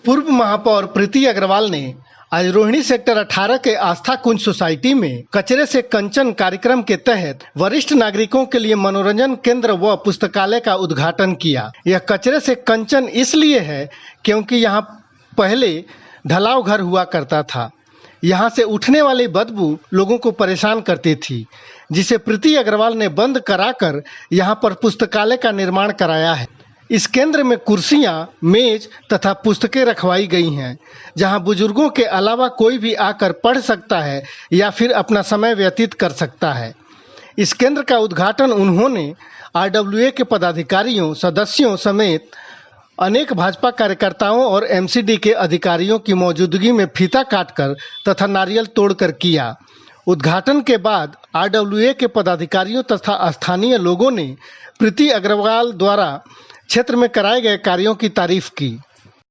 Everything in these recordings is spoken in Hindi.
पूर्व महापौर प्रीति अग्रवाल ने आज रोहिणी सेक्टर 18 के आस्था कुंज सोसाइटी में कचरे से कंचन कार्यक्रम के तहत वरिष्ठ नागरिकों के लिए मनोरंजन केंद्र व पुस्तकालय का उद्घाटन किया। यह कचरे से कंचन इसलिए है क्योंकि यहाँ पहले ढलाव घर हुआ करता था। यहाँ से उठने वाली बदबू लोगों को परेशान करती थी, जिसे प्रीति अग्रवाल ने बंद कराकर यहाँ पर पुस्तकालय का निर्माण कराया है। इस केंद्र में कुर्सियां, मेज तथा पुस्तकें रखवाई गई हैं, जहां बुजुर्गों के अलावा कोई भी आकर पढ़ सकता है या फिर अपना समय व्यतीत कर सकता है। इस केंद्र का उद्घाटन उन्होंने RWA के पदाधिकारियों, सदस्यों समेत अनेक भाजपा कार्यकर्ताओं और MCD के अधिकारियों की मौजूदगी में फीता काटकर तथा नारियल तोड़कर किया। उद्घाटन के बाद RWA के पदाधिकारियों तथा स्थानीय लोगों ने प्रीति अग्रवाल द्वारा क्षेत्र में कराए गए कार्यों की तारीफ की।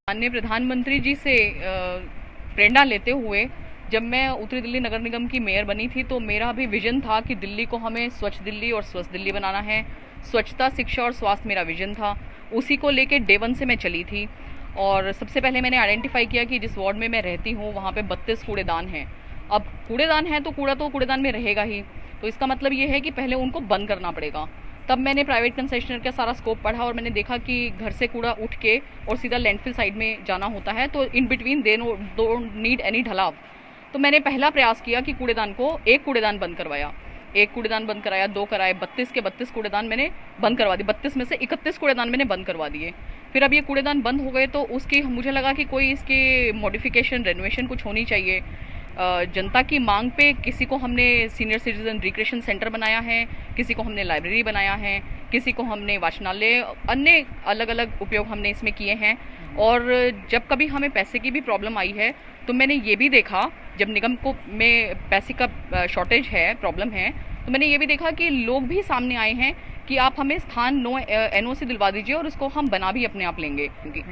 माननीय प्रधानमंत्री जी से प्रेरणा लेते हुए जब मैं उत्तरी दिल्ली नगर निगम की मेयर बनी थी तो मेरा भी विजन था कि दिल्ली को हमें स्वच्छ दिल्ली और स्वस्थ दिल्ली बनाना है। स्वच्छता, शिक्षा और स्वास्थ्य मेरा विजन था। उसी को लेके डे 1 से मैं चली थी और सबसे पहले मैंने आइडेंटिफाई किया कि जिस वार्ड में मैं रहती हूँ वहाँ पे 32 कूड़ेदान हैं। अब कूड़ेदान है तो कूड़ेदान में रहेगा ही, तो इसका मतलब ये है कि पहले उनको बंद करना पड़ेगा। तब मैंने प्राइवेट कंसेशनर का सारा स्कोप पढ़ा और मैंने देखा कि घर से कूड़ा उठ के और सीधा लैंडफिल साइड में जाना होता है, तो in between they don't need any ढलाव। तो मैंने पहला प्रयास किया कि कूड़ेदान को एक कूड़ेदान बंद करवाया, एक कूड़ेदान बंद कराया, 2 कराए, 32 के 32 कूड़ेदान मैंने बंद करवा दिए। 32 में से 31 कूड़ेदान मैंने बंद करवा दिए। फिर अब ये कूड़ेदान बंद हो गए तो उसकी मुझे लगा कि कोई इसकी मॉडिफिकेशन, रेनोवेशन कुछ होनी चाहिए। जनता की मांग पे किसी को हमने सीनियर सिटीजन रिक्रिएशन सेंटर बनाया है, किसी को हमने लाइब्रेरी बनाया है, किसी को हमने वाचनालय, अन्य अलग अलग उपयोग हमने इसमें किए हैं। और जब कभी हमें पैसे की भी प्रॉब्लम आई है तो मैंने ये भी देखा, जब निगम को में पैसे का शॉर्टेज है, प्रॉब्लम है, तो मैंने ये भी देखा कि लोग भी सामने आए हैं कि आप हमें स्थान NOC दिलवा दीजिए और इसको हम बना भी अपने आप लेंगे। क्योंकि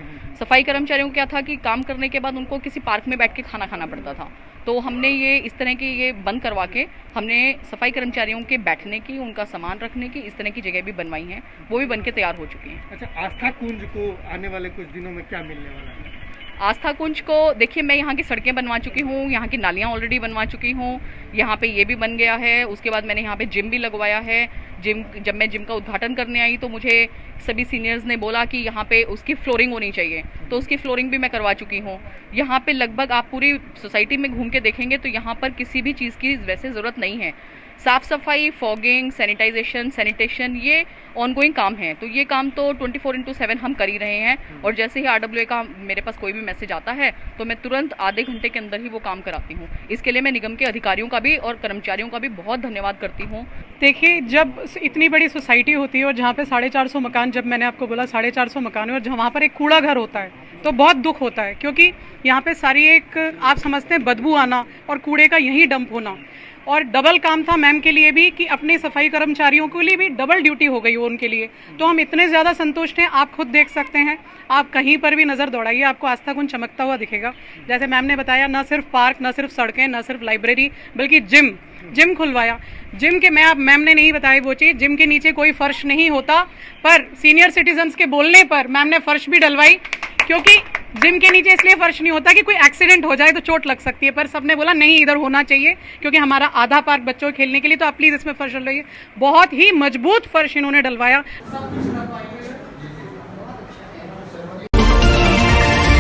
सफाई कर्मचारियों को क्या था कि काम करने के बाद उनको किसी पार्क में बैठ के खाना खाना पड़ता था, तो हमने ये इस तरह की ये बंद करवा के हमने सफाई कर्मचारियों के बैठने की, उनका सामान रखने की, इस तरह की जगह भी बनवाई हैं, वो भी बन के तैयार हो चुकी हैं। अच्छा, आस्था कुंज को आने वाले कुछ दिनों में क्या मिलने वाला है? आस्था कुंज को देखिए, मैं यहाँ की सड़कें बनवा चुकी हूँ, यहाँ की नालियाँ ऑलरेडी बनवा चुकी हूँ, यहाँ पे ये भी बन गया है। उसके बाद मैंने यहाँ पे जिम भी लगवाया है। जब मैं जिम का उद्घाटन करने आई तो मुझे सभी सीनियर्स ने बोला कि यहाँ पे उसकी फ्लोरिंग होनी चाहिए, तो उसकी फ्लोरिंग भी मैं करवा चुकी हूँ। यहाँ पे लगभग आप पूरी सोसाइटी में घूम के देखेंगे तो यहाँ पर किसी भी चीज़ की वैसे ज़रूरत नहीं है। साफ़ सफाई, फॉगिंग, सैनिटाइजेशन, सैनिटेशन, ये ऑनगोइंग काम है, तो ये काम तो 24/7 हम कर ही रहे हैं। और जैसे ही RWA का मेरे पास कोई भी मैसेज आता है तो मैं तुरंत आधे घंटे के अंदर ही वो काम कराती हूँ। इसके लिए मैं निगम के अधिकारियों का भी और कर्मचारियों का भी बहुत धन्यवाद करती हूँ। देखिए, जब इतनी बड़ी सोसाइटी होती है और जहाँ पे 450 मकान, जब मैंने आपको बोला 450 मकान है और वहाँ पर एक कूड़ा घर होता है तो बहुत दुख होता है, क्योंकि यहाँ पे सारी एक आप समझते हैं बदबू आना और कूड़े का यही डंप होना। और डबल काम था मैम के लिए भी कि अपने सफाई कर्मचारियों के लिए भी डबल ड्यूटी हो गई हो उनके लिए, तो हम इतने ज़्यादा संतुष्ट हैं। आप खुद देख सकते हैं, आप कहीं पर भी नज़र दौड़ाइए, आपको आस्था कुंज चमकता हुआ दिखेगा। जैसे मैम ने बताया, न सिर्फ पार्क, न सिर्फ सड़कें, न सिर्फ लाइब्रेरी, बल्कि जिम खुलवाया। जिम के मैम ने नहीं बताई वो चीज़, जिम के नीचे कोई फर्श नहीं होता, पर सीनियर सिटीजन्स के बोलने पर मैम ने फर्श भी डलवाई, क्योंकि जिम के नीचे इसलिए फर्श नहीं होता कि कोई एक्सीडेंट हो जाए तो चोट लग सकती है, पर सबने बोला नहीं, इधर होना चाहिए क्योंकि हमारा आधा पार्क बच्चों के खेलने के लिए, तो आप प्लीज़ इसमें फर्श डलवाइए। बहुत ही मजबूत फर्श इन्होंने डलवाया।